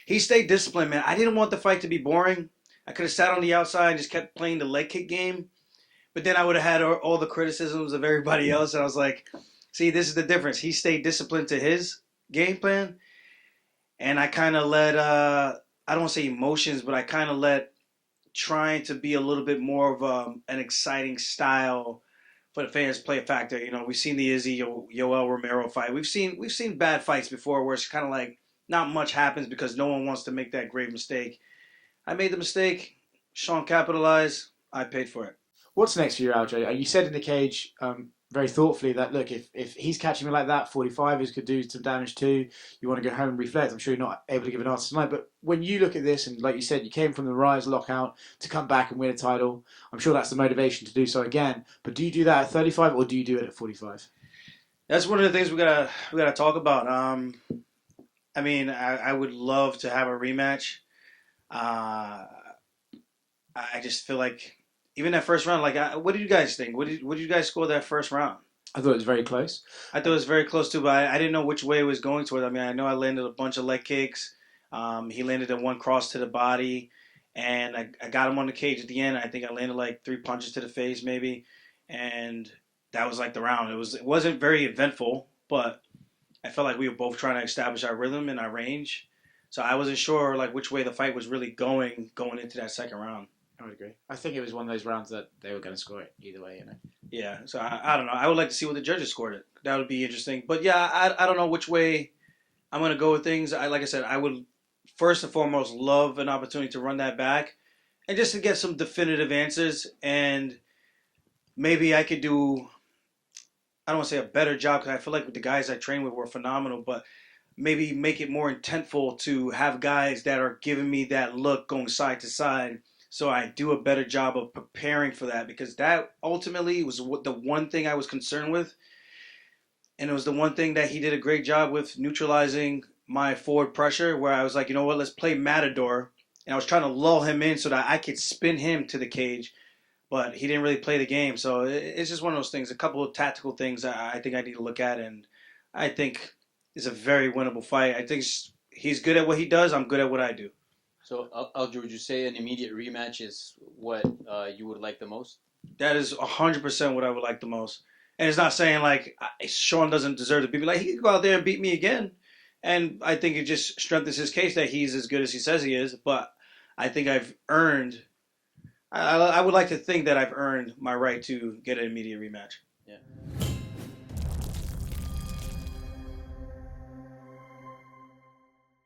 he stayed disciplined, man. I didn't want the fight to be boring. I could have sat on the outside and just kept playing the leg kick game, but then I would have had all the criticisms of everybody else. And I was like, see, this is the difference. He stayed disciplined to his game plan, and I kind of let I don't want to say emotions, but I kind of let trying to be a little bit more of an exciting style for the fans play a factor. You know, we've seen the Izzy Yoel Romero fight. We've seen bad fights before where it's kind of like not much happens because no one wants to make that grave mistake. I made the mistake. Sean capitalized. I paid for it. What's next for you, Aljo? You said in the cage very thoughtfully that, look, if he's catching me like that, 45 is could do some damage too. You want to go home and reflect. I'm sure you're not able to give an answer tonight, but when you look at this, and like you said, you came from the Rise lockout to come back and win a title, I'm sure that's the motivation to do so again. But do you do that at 35 or do you do it at 45? That's one of the things we gotta talk about. I mean, I would love to have a rematch. Uh, I just feel like even that first round, like, what did you guys think? What did you guys score that first round? I thought it was very close. I thought it was very close too, but I didn't know which way it was going towards. I mean, I know I landed a bunch of leg kicks. He landed a one cross to the body, and I got him on the cage at the end. I think I landed like three punches to the face, maybe, and that was like the round. It wasn't very eventful, but I felt like we were both trying to establish our rhythm and our range. So I wasn't sure like which way the fight was really going into that second round. I would agree. I think it was one of those rounds that they were going to score it either way, you know. Yeah, so I don't know. I would like to see what the judges scored it. That would be interesting. But yeah, I don't know which way I'm gonna go with things. Like I said, I would first and foremost love an opportunity to run that back and just to get some definitive answers, and maybe I could do. I don't want to say a better job because I feel like the guys I trained with were phenomenal, but maybe make it more intentful to have guys that are giving me that look going side to side, so I do a better job of preparing for that, because that ultimately was the one thing I was concerned with, and it was the one thing that he did a great job with neutralizing my forward pressure, where I was like, you know what, let's play Matador, and I was trying to lull him in so that I could spin him to the cage, but he didn't really play the game. So it's just one of those things, a couple of tactical things I think I need to look at, and I think it's a very winnable fight. I think he's good at what he does. I'm good at what I do. So, Aljo, would you say an immediate rematch is what you would like the most? That is 100% what I would like the most. And it's not saying like Sean doesn't deserve to beat me. Like, he could go out there and beat me again, and I think it just strengthens his case that he's as good as he says he is. But I think I've earned. I would like to think that I've earned my right to get an immediate rematch. Yeah.